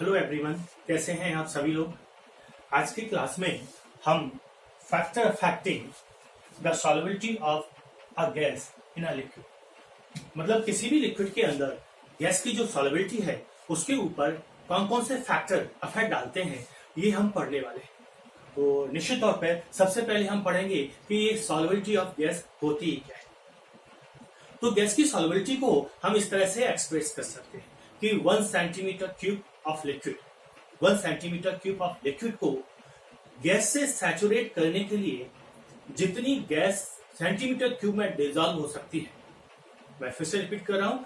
Hello everyone, कैसे हैं आप सभी लोग। आज की क्लास में हम factor affecting the solubility of a gas in a liquid, मतलब किसी भी लिक्विड के अंदर गैस की जो सॉल्युबिलिटी है उसके ऊपर कौन कौन से फैक्टर अफेक्ट डालते हैं, ये हम पढ़ने वाले हैं। तो निश्चित तौर पर सबसे पहले हम पढ़ेंगे कि ये सॉल्युबिलिटी ऑफ गैस होती ही क्या है। तो गैस की सॉल्युबिलिटी को हम इस तरह से एक्सप्रेस कर सकते हैं कि 1 centimetre cube of liquid, 1 centimetre cube of liquid को गैस से सैचुरेट करने के लिए जितनी गैस सेंटीमीटर क्यूब में डिजॉल्व हो सकती है, मैं फिर से रिपीट कर रहा हूं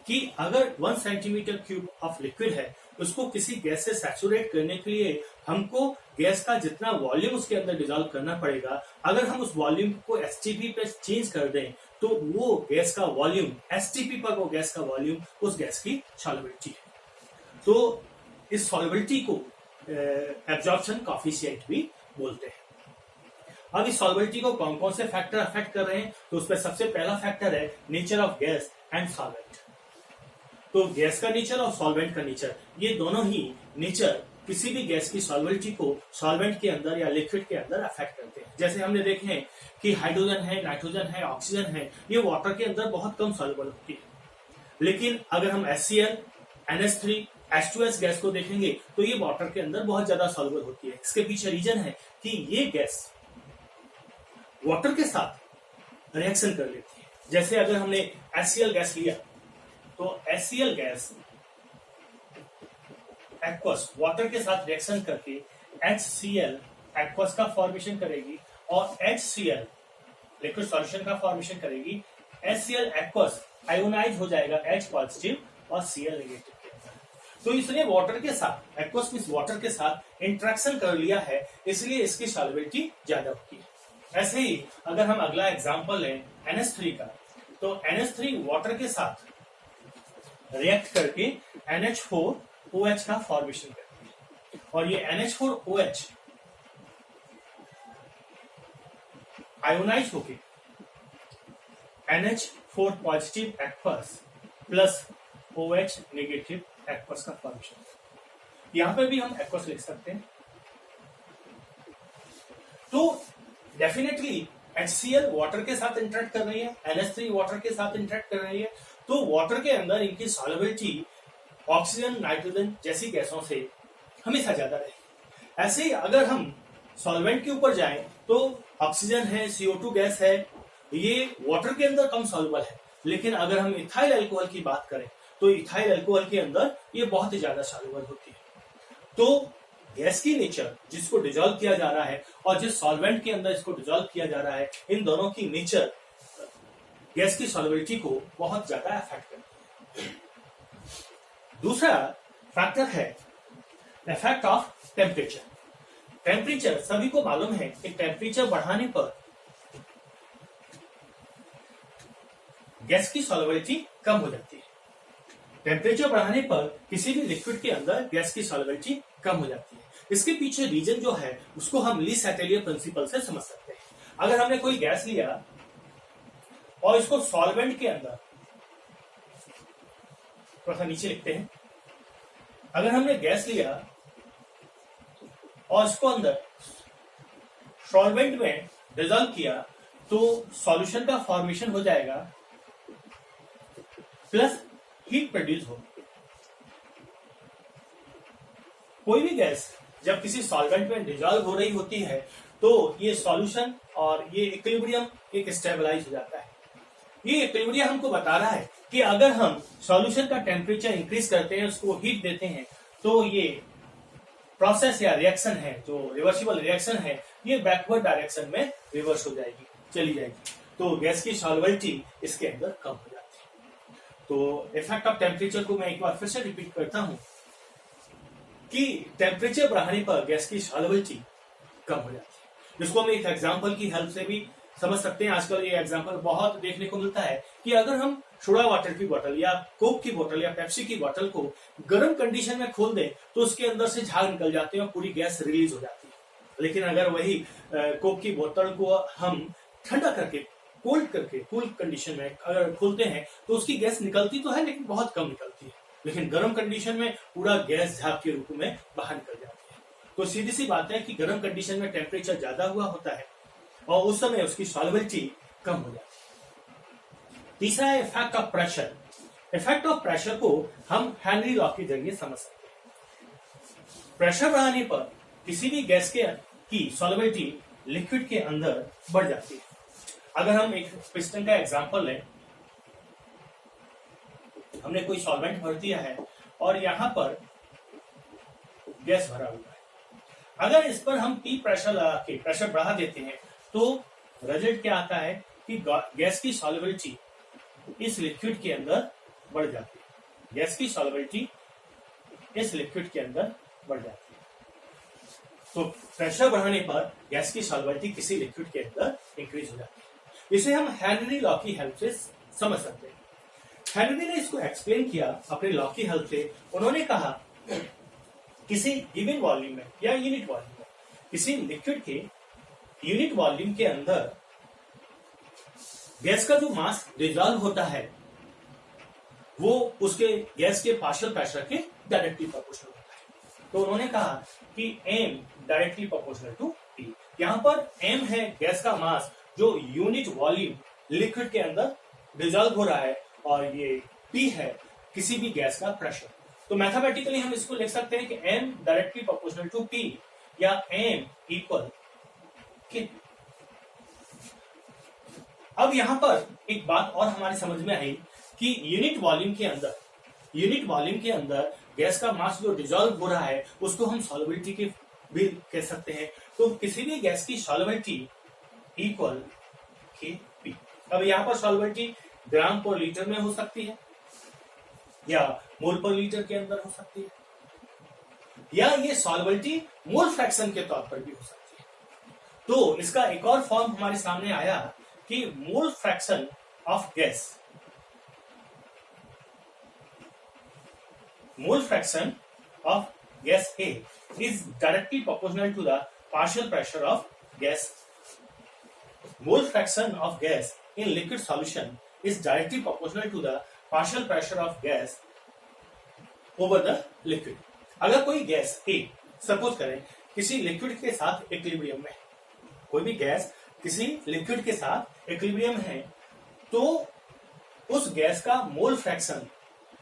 कि अगर 1 सेंटीमीटर क्यूब ऑफ लिक्विड है, उसको किसी गैस से सैचुरेट करने के लिए हमको गैस का जितना वॉल्यूम उसके अंदर डिजॉल्व करना पड़ेगा, अगर हम उस वॉल्यूम को एसटीपी पे चेंज कर दें तो वो गैस का वॉल्यूम एसटीपी पर वो गैस का वॉल्यूम उस गैस की सॉल्युबिलिटी है। तो इस सॉल्युबिलिटी को एब्जॉर्प्शन कोएफिशिएंट भी बोलते हैं। अब इस सॉल्युबिलिटी को कौन कौन से फैक्टर अफेक्ट कर रहे हैं, तो उसमें सबसे पहला फैक्टर है nature of gas and solvent. तो गैस का नेचर और सॉल्वेंट का नेचर, ये दोनों ही नेचर किसी भी गैस की सॉल्युबिलिटी को सॉल्वेंट के अंदर या लिक्विड के अंदर अफेक्ट करते हैं। जैसे हमने देखे हैं कि हाइड्रोजन है, नाइट्रोजन है, ऑक्सीजन है, ये वाटर के अंदर बहुत कम सॉल्युबल होती है। लेकिन अगर हम HCl, NH3, H2S गैस को देखेंगे तो ये वाटर के अंदर बहुत ज्यादा सॉल्युबल होती है। इसके पीछे रीजन है कि ये गैस वाटर के साथ रिएक्शन कर लेती है। जैसे अगर हमने HCl गैस लिया तो HCl गैस एक्वस वाटर के साथ रिएक्शन करके HCl एक्वस का फॉर्मेशन करेगी और HCl लिक्विड सॉल्यूशन का फॉर्मेशन करेगी। HCl एक्वस आयोनाइज हो जाएगा H पॉजिटिव और Cl नेगेटिव के अंदर। तो इसने वाटर के साथ, एक्वस मींस वाटर के साथ इंटरेक्शन कर लिया है, इसलिए इसकी सॉल्युबिलिटी ज्यादा होती है। ऐसे ही अगर हम अगला एग्जांपल लें NH3 का, तो NH3 वाटर के साथ रिएक्ट करके NH4OH का फॉर्मेशन करती है और ये NH4OH आयोनाइज होके NH4 positive aqueous plus OH negative aqueous का फॉर्मेशन। यहां पे भी हम एक्वस लिख सकते हैं। तो डेफिनेटली HCl वाटर के साथ इंटरेक्ट कर रही है, NH3 वाटर के साथ इंटरेक्ट कर रही है, तो वाटर के अंदर इनकी सॉल्युबिलिटी ऑक्सीजन, नाइट्रोजन जैसी गैसों से हमेशा ज्यादा रहेगी। ऐसे ही अगर हम सॉल्वेंट के ऊपर जाएं तो ऑक्सीजन है, CO2 गैस है, ये वाटर के अंदर कम सॉल्युबल है। लेकिन अगर हम इथाइल अल्कोहल की बात करें तो इथाइल अल्कोहल के अंदर ये बहुत ही ज्यादा सॉल्युबल होती है। तो गैस की नेचर जिसको डिजॉल्व किया जा रहा है और जिस सॉल्वेंट के अंदर इसको डिजॉल्व किया जा रहा है, इन दोनों की नेचर गैस की सॉल्युबिलिटी को बहुत ज्यादा अफेक्ट करती है। दूसरा फैक्टर है इफेक्ट ऑफ टेम्परेचर। टेम्परेचर सभी को मालूम है कि टेम्परेचर बढ़ाने पर गैस की सॉल्युबिलिटी कम हो जाती है। टेम्परेचर बढ़ाने पर किसी भी लिक्विड के अंदर गैस की सॉल्युबिलिटी कम हो जाती है। इसके पीछे रीजन जो है उसको हम ली सैटेलियर प्रिंसिपल से समझ सकते हैं। अगर हमने कोई गैस लिया और इसको सॉल्वेंट के अंदर, थोड़ा सा नीचे लिखते हैं, अगर हमने गैस लिया और इसको अंदर सॉल्वेंट में डिसॉल्व किया तो सॉल्यूशन का फॉर्मेशन हो जाएगा प्लस हीट प्रोड्यूस हो। कोई भी गैस जब किसी सॉल्वेंट में डिसॉल्व हो रही होती है तो ये सॉल्यूशन और ये इक्विलिब्रियम एक स्टेबलाइज हो जाता है। ये इक्विलिब्रियम हमको बता रहा है कि अगर हम सॉल्यूशन का टेम्परेचर इंक्रीज करते हैं, उसको हीट देते हैं, तो ये प्रोसेस या रिएक्शन है, जो रिवर्सिबल रिएक्शन है, ये बैकवर्ड डायरेक्शन में रिवर्स हो जाएगी, चली जाएगी। तो गैस की सॉल्युबिलिटी इसके अंदर कम हो जाती है। तो इफेक्ट ऑफ टेम्परेचर को मैं एक बार फिर से रिपीट करता हूं कि टेम्परेचर बढ़ाने पर गैस की सॉल्युबिलिटी कम हो जाती है, जिसको हम एक एग्जाम्पल की हेल्प से भी समझ सकते हैं। आजकल ये एग्जाम्पल बहुत देखने को मिलता है कि अगर हम सोडा वाटर की बोतल या कोक की बोतल या पेप्सी की बोतल को गर्म कंडीशन में खोल दें तो उसके अंदर से झाग निकल जाते हैं और पूरी गैस रिलीज हो जाती है। लेकिन अगर वही कोक की बोतल को हम ठंडा करके, कोल्ड करके, कूल कंडीशन में अगर खोलते हैं तो उसकी गैस निकलती तो है लेकिन बहुत कम निकलती है। लेकिन गर्म कंडीशन में पूरा गैस झाग के रूप में बाहर निकल जाती है। तो सीधी सी बात है कि गर्म कंडीशन में टेम्परेचर ज्यादा हुआ होता है और उस समय उसकी सॉल्युबिलिटी कम हो जाती है। तीसरा है effect of pressure. Effect of pressure को हम हेनरी लॉ के जरिए समझ सकते हैं। प्रेशर बढ़ाने पर किसी भी गैस की सॉल्युबिलिटी लिक्विड के अंदर बढ़ जाती है। अगर हम एक पिस्टन का एग्जांपल लें, हमने कोई सॉल्वेंट भर दिया है और यहां पर गैस भरा हुआ है। अगर इस पर हम पी प्रेशर लगा के प्रेशर बढ़ा देते हैं तो रिजल्ट क्या आता है कि गैस की सॉल्युबिलिटी इस लिक्विड के अंदर बढ़ जाती है। गैस की सॉल्युबिलिटी इस लिक्विड के अंदर बढ़ जाती है। तो प्रेशर बढ़ाने पर गैस की सॉल्युबिलिटी किसी लिक्विड के अंदर इंक्रीज हो जाती है। इसे हम हेनरी लॉ की हेल्प से समझ सकते हैं। हेनरी ने इसको एक्सप्लेन किया अपने लॉ की हेल्प से। उन्होंने कहा किसी गिवन वॉल्यूम में या यूनिट वॉल्यूम में किसी लिक्विड के यूनिट वॉल्यूम के अंदर गैस का जो मास डिसॉल्व होता है वो उसके गैस के पार्शियल प्रेशर के डायरेक्टली प्रोपोर्शनल होता है। तो उन्होंने कहा कि m directly proportional to P। यहां पर m है गैस का मास जो यूनिट वॉल्यूम लिक्विड के अंदर डिसॉल्व हो रहा है और ये P है किसी भी गैस का प्रेशर। तो मैथमेटिकली हम इसको लिख सकते हैं कि m directly proportional to P या m इक्वल K। अब यहां पर एक बात और हमारी समझ में आई कि यूनिट वॉल्यूम के अंदर गैस का मास जो डिसॉल्व हो रहा है उसको हम सॉल्युबिलिटी के भी कह सकते हैं। तो किसी भी गैस की सॉल्युबिलिटी इक्वल Kp। अब यहां पर सॉल्युबिलिटी ग्राम पर लीटर में हो सकती है या मोल पर लीटर के अंदर हो सकती है या ये सॉल्युबिलिटी मोल फ्रैक्शन के तौर पर भी हो सकती है। तो इसका एक और फॉर्म हमारे सामने आया कि मोल fraction of gas, mole fraction of gas A is directly proportional to the partial pressure of gas. Mole fraction of gas in liquid solution is directly proportional to the partial pressure of gas over the liquid. अगर कोई gas A suppose करें किसी liquid के साथ equilibrium में, कोई भी gas किसी लिक्विड के साथ इक्विलिब्रियम है तो उस गैस का मोल फ्रैक्शन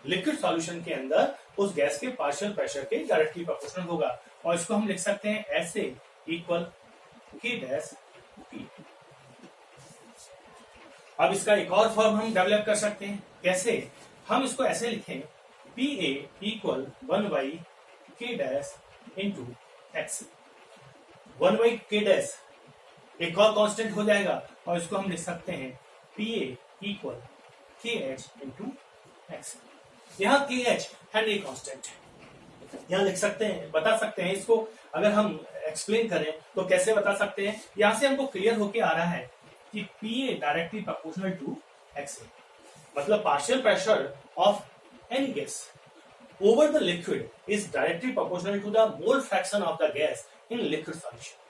लिक्विड सॉल्यूशन के अंदर उस गैस के पार्शियल प्रेशर के डायरेक्टली प्रोपोर्शनल होगा और इसको हम लिख सकते हैं ऐसे इक्वल K डैश P। अब इसका एक और फॉर्म हम डेवलप कर सकते हैं। कैसे? हम इसको ऐसे लिखें PA equal 1 K dash into x. 1 K dash एक और कांस्टेंट हो जाएगा और इसको हम लिख सकते हैं PA equal KH into x. यहाँ KH हेनरी कांस्टेंट है, यहाँ लिख सकते हैं, बता सकते हैं इसको। अगर हम एक्सप्लेन करें तो कैसे बता सकते हैं? यहां से हमको क्लियर होके आ रहा है कि PA directly proportional to X, मतलब partial pressure of any gas over the liquid is directly proportional to the mole fraction of the gas in liquid solution.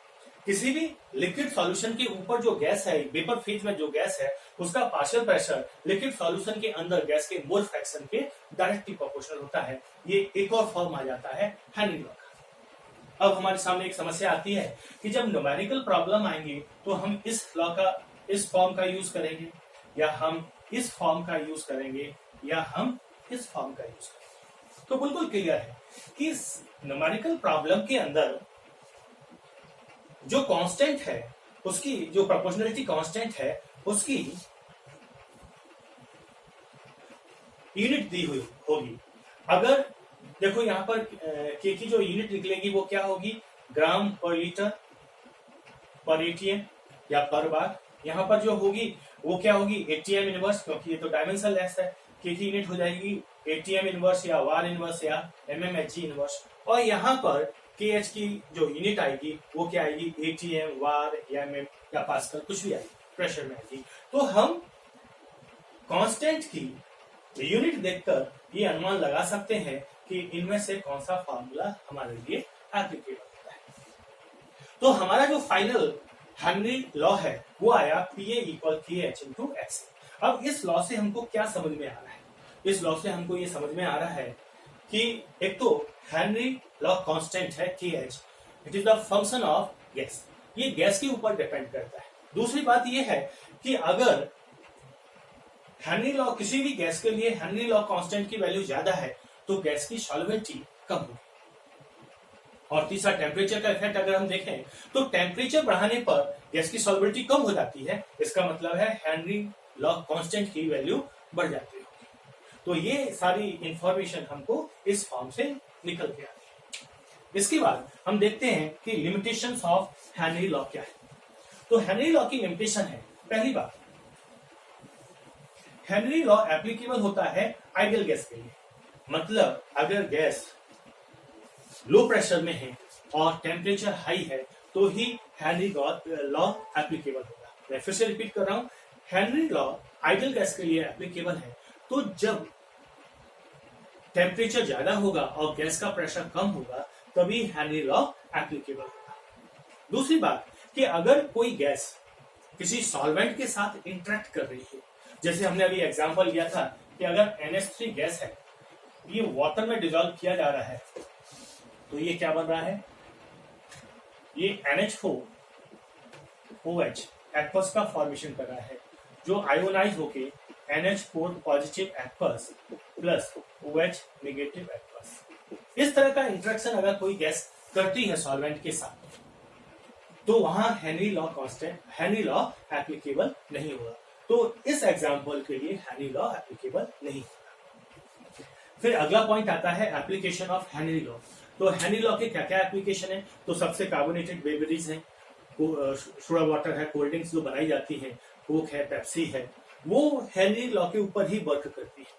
किसी भी लिक्विड सॉल्यूशन के ऊपर जो गैस है, वेपर फेज में जो gas है, उसका पार्शियल प्रेशर लिक्विड सॉल्यूशन के अंदर गैस के मोल फ्रैक्शन के डायरेक्टली प्रोपोर्शनल होता है। ये एक और फॉर्म आ जाता है हेनरी लॉ का। अब हमारे सामने एक समस्या आती है कि जब न्यूमेरिकल प्रॉब्लम आएंगे तो हम इस लॉ का इस फॉर्म का यूज करेंगे या हम इस फॉर्म का यूज करेंगे या हम इस फॉर्म का यूज करेंगे। तो बिल्कुल क्लियर है कि इस न्यूमेरिकल प्रॉब्लम के अंदर जो कांस्टेंट है, उसकी जो प्रोपोर्शनलिटी कांस्टेंट है, उसकी यूनिट दी हुई होगी। अगर देखो यहाँ पर के की जो यूनिट निकलेगी वो क्या होगी? ग्राम पर लीटर पर एटीएम या पर बार। यहाँ पर जो होगी वो क्या होगी? एटीएम इनवर्स, क्योंकि ये तो डायमेंशन लेस है। के की यूनिट हो जाएगी एटीएम इनवर्स या वार इनवर्स या एमएमएचजी इनवर्स। और यहाँ पर KH की जो यूनिट आएगी वो क्या आएगी? एटीएम, वार या एमएम या पास्कल, कुछ भी आएगी, प्रेशर में आएगी। तो हम कांस्टेंट की यूनिट देखकर ये अनुमान लगा सकते हैं कि इनमें से कौन सा फार्मूला हमारे लिए एप्लीकेबल होता है। तो हमारा जो फाइनल हेनरी लॉ है वो आया PA equal KH into x. अब इस लॉ से हमको क्या समझ में आ रहा है? इस लॉ से हमको ये समझ में आ रहा है कि एक तो हेनरी लॉ कांस्टेंट है KH, it is the function of gas, ये गैस के ऊपर डिपेंड करता है। दूसरी बात ये है कि अगर हेनरी लॉ किसी भी गैस के लिए हेनरी लॉ कांस्टेंट की वैल्यू ज्यादा है तो गैस की सॉल्वेंटी कम होगी। और तीसरा टेम्परेचर का इफेक्ट अगर हम देखें तो टेम्परेचर बढ़ाने पर गैस की सॉल्वेंटी कम हो जाती है, इसका मतलब है हेनरी लॉ कांस्टेंट की वैल्यू बढ़ जाती है। तो ये सारी इंफॉर्मेशन हमको इस फॉर्म से निकल के आती है। इसके बाद हम देखते हैं कि लिमिटेशंस ऑफ हेनरी लॉ क्या है। तो हेनरी लॉ की लिमिटेशन है, पहली बात हेनरी लॉ एप्लीकेबल होता है आइडियल गैस के लिए, मतलब अगर गैस लो प्रेशर में है और टेम्परेचर हाई है तो ही हेनरी लॉ एप्लीकेबल होगा। मैं फिर से रिपीट कर रहा हूं, हेनरी लॉ आइडियल गैस के लिए एप्लीकेबल है तो जब टेम्परेचर ज्यादा होगा और गैस का प्रेशर कम होगा तभी हेनरी लॉ एप्लीकेबल होगा। दूसरी बात कि अगर कोई गैस किसी सॉल्वेंट के साथ इंटरेक्ट कर रही है, जैसे हमने अभी एग्जांपल लिया था कि अगर NH3 गैस है, ये वाटर में डिसॉल्व किया जा रहा है तो ये क्या बन रहा है, ये NH4 OH एक्वस का फॉर्मेशन कर रहा है जो आयोनाइज होके NH4 positive aqueous plus OH negative aqueous. इस तरह का इंटरेक्शन अगर कोई गैस करती है सॉल्वेंट के साथ तो वहां Henry law constant Henry law applicable नहीं होगा। तो इस एग्जांपल के लिए हेनरी लॉ एप्लीकेबल नहीं होगा। फिर अगला पॉइंट आता है एप्लीकेशन ऑफ हेनरी लॉ। तो हेनरी लॉ के क्या क्या एप्लीकेशन है, तो सबसे कार्बोनेटेड बेवरेज है, सोडा वाटर है, कोल्ड ड्रिंक्स जो बनाई जाती है, कोक है, पेप्सी है, वो हेनरी लॉ के ऊपर ही वर्क करती है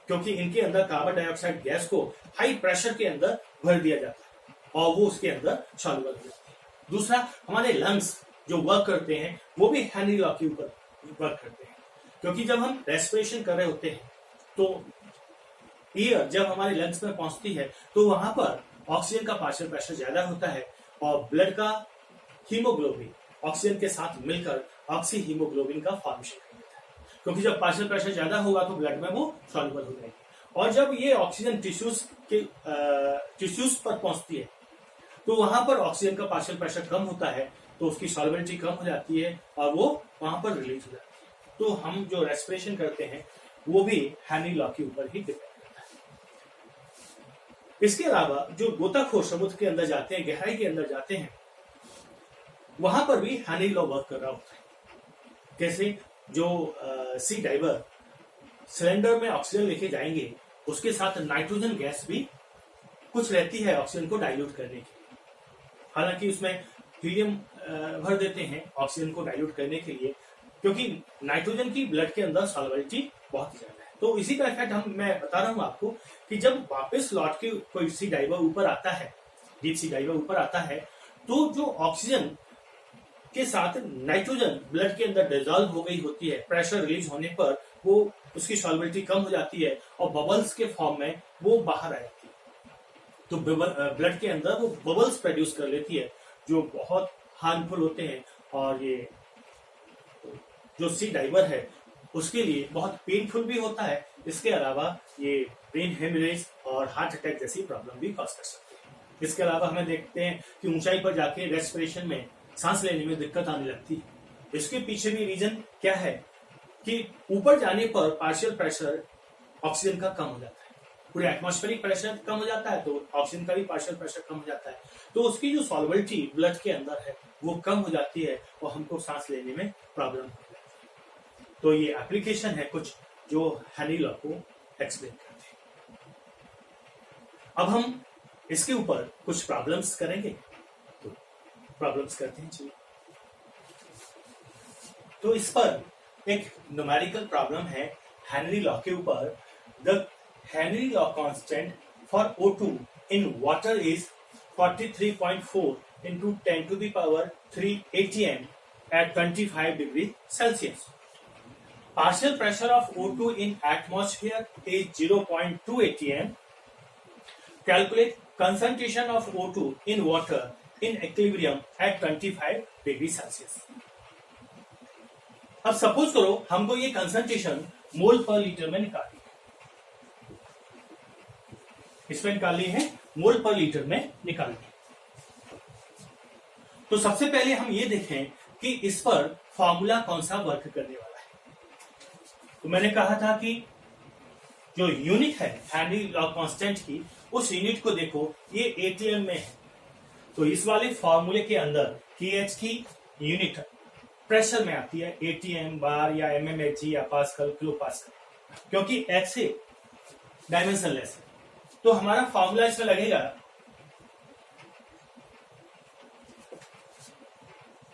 क्योंकि इनके अंदर कार्बन डाइऑक्साइड गैस को हाई प्रेशर के अंदर भर दिया जाता है और वो उसके अंदर सॉल्युबल हो जाती है। दूसरा, हमारे लंग्स जो वर्क करते हैं वो भी हेनरी लॉ के ऊपर वर्क करते हैं क्योंकि जब हम रेस्पिरेशन कर रहे होते हैं तो एयर जब हमारे लंग्स में पहुंचती है तो वहां पर ऑक्सीजन का पार्शियल प्रेशर ज्यादा होता है और ब्लड का हीमोग्लोबिन ऑक्सीजन के साथ मिलकर ऑक्सी हीमोग्लोबिन का फॉर्मेशन कर देता है क्योंकि जब पार्शियल प्रेशर ज्यादा होगा तो ब्लड में वो सॉल्युबल हो जाएगी और जब ये ऑक्सीजन टिश्यूज पर पहुंचती है तो वहां पर ऑक्सीजन का पार्शियल प्रेशर कम होता है तो उसकी सॉल्वेंटी कम हो जाती है और वो वहां पर रिलीज हो जाती है। तो हम जो रेस्पिरेशन करते हैं वो भी हेनरी लॉ के ऊपर ही डिपेंड करता है। इसके अलावा जो गोताखोर समुद्र के अंदर जाते हैं, गहराई के अंदर जाते हैं, वहां पर भी हेनरी लॉ वर्क कर रहा होता है। जैसे जो सी डाइवर सिलेंडर में ऑक्सीजन लेके जाएंगे उसके साथ नाइट्रोजन गैस भी कुछ रहती है ऑक्सीजन को डाइल्यूट करने के लिए। हालांकि उसमें हीलियम भर देते हैं ऑक्सीजन को डाइल्यूट करने के लिए क्योंकि नाइट्रोजन की ब्लड के अंदर सॉल्युबिलिटी बहुत ज्यादा है। तो इसी का इफेक्ट मैं बता रहा हूं आपको कि जब वापस लौट के कोई सी डाइवर ऊपर आता है, डीप सी डाइवर ऊपर आता है तो जो ऑक्सीजन के साथ नाइट्रोजन ब्लड के अंदर डिसॉल्व हो गई होती है, प्रेशर रिलीज होने पर वो उसकी सॉल्युबिलिटी कम हो जाती है और बबल्स के फॉर्म में वो बाहर आ जाती है। तो ब्लड के अंदर वो बबल्स प्रोड्यूस कर लेती है जो बहुत हार्मफुल होते हैं और ये जो सी डाइवर है उसके लिए बहुत पेनफुल भी होता है। इसके अलावा ये ब्रेन हेमरेज और हार्ट अटैक जैसी प्रॉब्लम भी कॉज कर सकते हैं। इसके अलावा हमें देखते हैं कि ऊंचाई पर जाके रेस्पिरेशन में सांस लेने में दिक्कत आने लगती है। इसके पीछे भी रीजन क्या है कि ऊपर जाने पर पार्शियल प्रेशर ऑक्सीजन का कम हो जाता है, पूरे एटमॉस्फेरिक प्रेशर कम हो जाता है तो ऑक्सीजन का भी पार्शियल प्रेशर कम हो जाता है, तो उसकी जो सॉल्युबिलिटी ब्लड के अंदर है वो कम हो जाती है और हमको सांस लेने में प्रॉब्लम हो जाती है। तो ये एप्लीकेशन है कुछ जो हेनरी लॉ को एक्सप्लेन करते हैं। अब हम इसके ऊपर कुछ प्रॉब्लम्स करेंगे, तो प्रॉब्लम्स करते हैं। चलिए, तो इस पर एक न्यूमेरिकल प्रॉब्लम है हेनरी लॉ के ऊपर। The Henry law constant for O2 in water is 43.4 into 10 to the power 3 atm at 25 degrees Celsius. Partial pressure of O2 in atmosphere is 0.2 atm. Calculate concentration of O2 in water in equilibrium at 25 degrees Celsius. अब suppose करो हमको ये concentration मोल पर litre में निकालनी है। इसमें निकाल लिए हैं, मोल पर लीटर में निकाल लिए। तो सबसे पहले हम ये देखें कि इस पर फॉर्मूला कौन सा वर्क करने वाला है। तो मैंने कहा था कि जो यूनिट है हेनरी लॉ कांस्टेंट की, उस यूनिट को देखो, ये एटीएम में है। तो इस वाले फॉर्मूले के अंदर KH की यूनिट प्रेशर में आती है, एटीएम, बार या mmHg या पास्कल, किलो पास्कल, क्योंकि H से डायमेंशनलेस है। तो हमारा फॉर्मूला इसमें लगेगा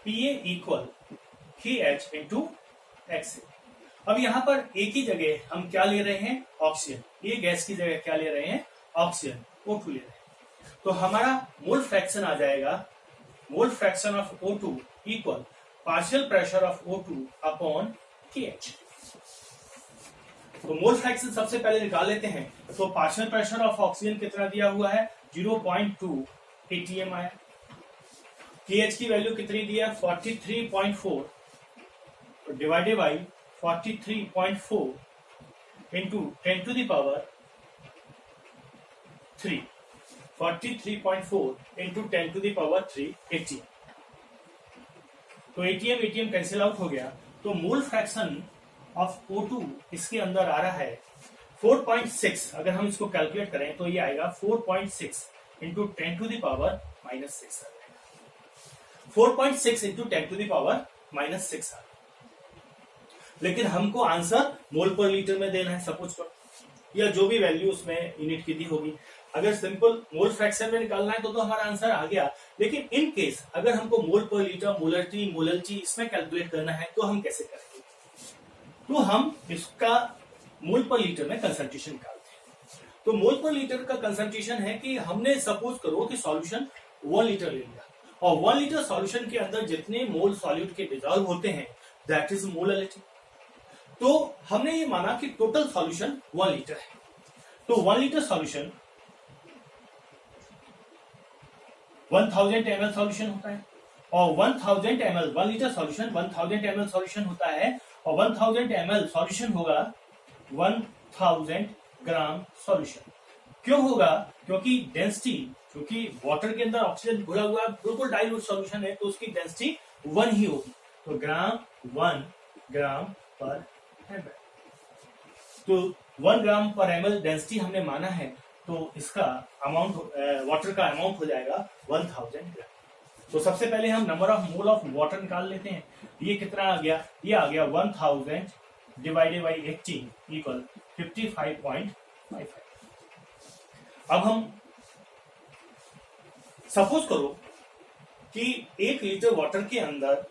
PA equal KH into x. अब यहां पर एक ही जगह हम क्या ले रहे हैं, ऑक्सीजन। ये गैस की जगह क्या ले रहे हैं, ऑक्सीजन, O2 ले रहे हैं। तो हमारा मोल फ्रैक्शन आ जाएगा, मोल fraction of O2 equal partial pressure of O2 upon KH। तो मोल फ्रैक्शन सबसे पहले निकाल लेते हैं। तो पार्शियल प्रेशर ऑफ ऑक्सीजन कितना दिया हुआ है, 0.2 atm आया। KH की वैल्यू कितनी दिया, 43.4, तो divided by 43.4 into 10 to the power 3, 43.4 into 10 to the power 3 atm। तो atm कैंसिल आउट हो गया। तो मोल फ्रैक्शन ऑफ O2 इसके अंदर आ रहा है 4.6। अगर हम इसको कैलकुलेट करें तो ये आएगा 4.6 इंटू 10 टू द पावर -6 आ जाएगा। 4.6 इंटू 10 टू द पावर -6 आ। लेकिन हमको आंसर मोल पर लीटर में देना है, सपोज कर, या जो भी वैल्यू उसमें यूनिट की दी होगी। अगर सिंपल मोल फ्रैक्शन में निकालना है तो हमारा आंसर आ गया। लेकिन इन केस अगर हमको मोल पर लीटर, मोलरिटी, मोलर्टी इसमें कैलकुलेट करना है तो हम कैसे करेंगे। तो हम इसका मोल पर लीटर में कंसंट्रेशन निकालते हैं। तो मोल पर लीटर का कंसंट्रेशन है कि हमने सपोज करो कि सॉल्यूशन 1 लीटर ले लिया, और 1 लीटर सॉल्यूशन के अंदर जितने मोल सॉल्यूट के डिसॉल्व होते हैं, दैट इज मोलरिटी। तो हमने ये माना कि टोटल सॉल्यूशन 1 लीटर है। तो 1 लीटर सॉल्यूशन 1000 ml सॉल्यूशन होता है, और 1000 ml 1 litre solution 1000 ml solution होता है, और 1000 ml सॉल्यूशन होगा 1000 ग्राम सॉल्यूशन। क्यों होगा, क्योंकि डेंसिटी, क्योंकि वाटर के अंदर ऑक्सीजन घुला हुआ बिल्कुल डाइल्यूट सॉल्यूशन है, तो उसकी डेंसिटी 1 ही होगी। तो 1 ग्राम पर ml। तो 1 ग्राम पर ml डेंसिटी हमने माना है, तो इसका अमाउंट, वाटर का अमाउंट हो जाएगा 1000 ग्राम। तो सबसे पहले हम number of mole of water निकाल लेते हैं। ये कितना आ गया, ये आ गया 1000 डिवाइडेड बाई 18 इक्वल 55.55। अब हम सपोज करो कि 1 लीटर वाटर के अंदर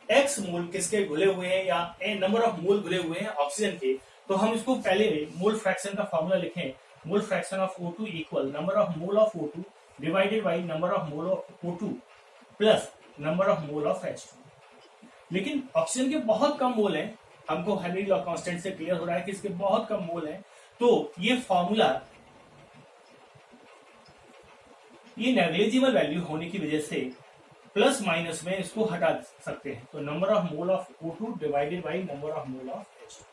x मोल किसके घुले हुए हैं, या नंबर ऑफ मोल घुले हुए हैं ऑक्सीजन के। तो हम इसको पहले मोल फ्रैक्शन का फॉर्मूला लिखें, मोल fraction of O2 equal number of mole of O2 divided by number of mole of O2 plus number of mole of H2। लेकिन ऑक्सीजन के बहुत कम मोल हैं, हमको हेनरी लॉ कांस्टेंट से क्लियर हो रहा है कि इसके बहुत कम मोल हैं। तो ये फॉर्मूला, ये नेग्लिजिबल वैल्यू होने की वजह से प्लस माइनस में इसको हटा सकते हैं। तो number of mole of O2 divided by number of mole of H2।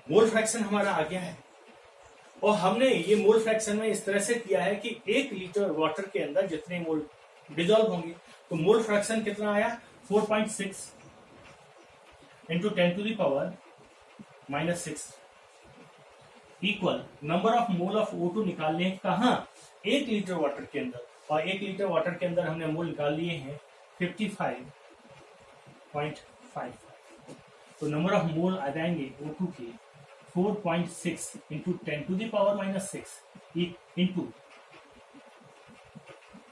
Mole fraction हमारा आ गया है, और हमने ये मोल फ्रैक्शन में इस तरह से किया है कि 1 लीटर वाटर के अंदर जितने मोल डिजॉल्व होंगे, तो मोल फ्रैक्शन कितना आया, 4.6 into 10 to the power -6 equal number of mole of O2 निकाल लें कहाँ, 1 लीटर वाटर के अंदर, और 1 लीटर वाटर के अंदर हमने मोल निकाल लिए हैं 55.55। तो नंबर ऑफ मोल आ जाएंगे O2 के 4.6 into 10 to the power -6 into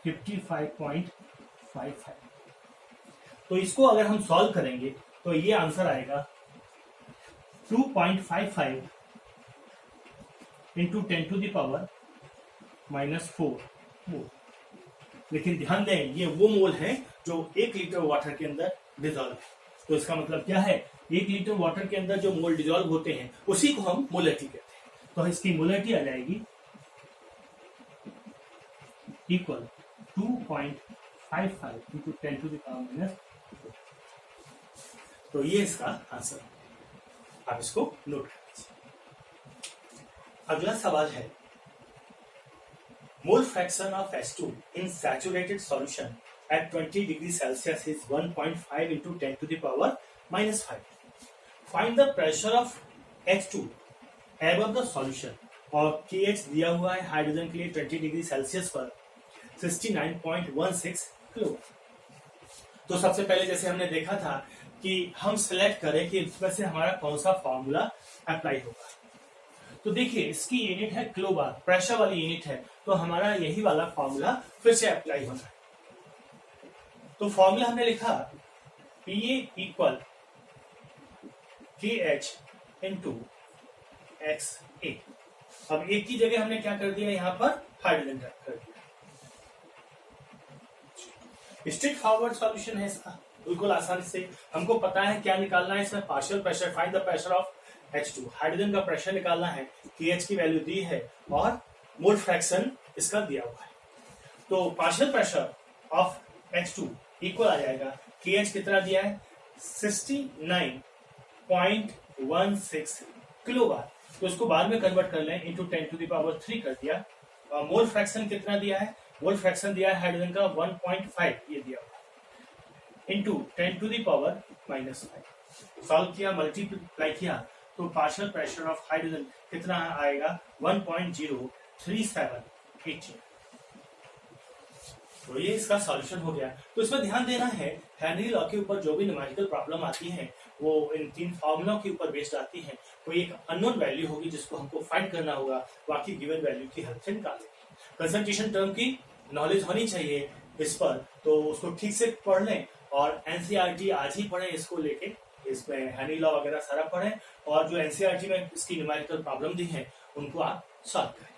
55.55। तो इसको अगर हम सॉल्व करेंगे तो ये आंसर आएगा 2.55 इंटू 10 टू द पावर -4 मोल। लेकिन ध्यान दें, ये वो मोल है जो 1 लीटर वाटर के अंदर डिजॉल्व है। तो इसका मतलब क्या है, 1 लीटर वाटर के अंदर जो मोल डिजॉल्व होते हैं उसी को हम मोलरिटी कहते हैं। तो इसकी मोलरिटी आ जाएगी equal 2.55 into 10 to the power -4। तो ये इसका आंसर, आप इसको नोट कर लीजिए। अगला सवाल है मोल fraction of H2 in saturated solution at 20 degree Celsius is 1.5 into 10 to the power minus 5. Find the pressure of H2 above the solution और KH दिया हुआ है हाइड्रोजन के लिए 20 डिग्री सेल्सियस पर 69.16 किलो। तो सबसे पहले जैसे हमने देखा था कि हम सिलेक्ट करें कि इसमें से हमारा कौन सा फॉर्मूला अप्लाई होगा। तो देखिए इसकी यूनिट है किलो बार, प्रेशर वाली यूनिट है, तो हमारा यही वाला फॉर्मूला फिर से अप्लाई होना है। तो फॉर्मूला हमने लिखा PA equal KH into XA। अब एक की जगह हमने क्या कर दिया, यहां पर हाइड्रोजन कर दिया। स्ट्रेट फॉरवर्ड सॉल्यूशन है इसका, बिल्कुल आसानी से हमको पता है क्या निकालना है इसमें, partial pressure, find the pressure of H2, hydrogen का प्रेशर निकालना है, KH की वैल्यू दी है और मोल फ्रैक्शन इसका दिया हुआ है। तो partial pressure of H2 equal आ जाएगा, KH कितना दिया है 69.16 किलो बार, तो इसको बाद में कन्वर्ट कर लें, इंटू 10 टू द पावर 3 कर दिया। और मोल फ्रैक्शन कितना दिया है, मोल फ्रैक्शन दिया है हाइड्रोजन का 1.5 ये दिया हुआ, into 10 to the power -5। Solve किया, मल्टीप्लाई किया, तो पार्शियल प्रेशर ऑफ हाइड्रोजन कितना आएगा 1.03718। तो ये इसका सॉल्यूशन हो गया। तो इसमें ध्यान देना है, हेनरी लॉ के ऊपर जो भी न्यूमेरिकल प्रॉब्लम आती है वो इन 3 फॉर्मूलों के ऊपर बेस्ड आती है। कोई एक अननोन वैल्यू होगी जिसको हमको फाइंड करना होगा, बाकी गिवन वैल्यू की हेल्प से निकालें। कंसंट्रेशन टर्म की नॉलेज होनी चाहिए इस पर, तो उसको ठीक से पढ़ लें और एनसीईआरटी आज ही पढ़ें इसको लेके, इसमें हेनरी लॉ वगैरह सारा पढ़ें और जो एनसीईआरटी में इसकी न्यूमेरिकल प्रॉब्लम दी है उनको आप सॉल्व करें।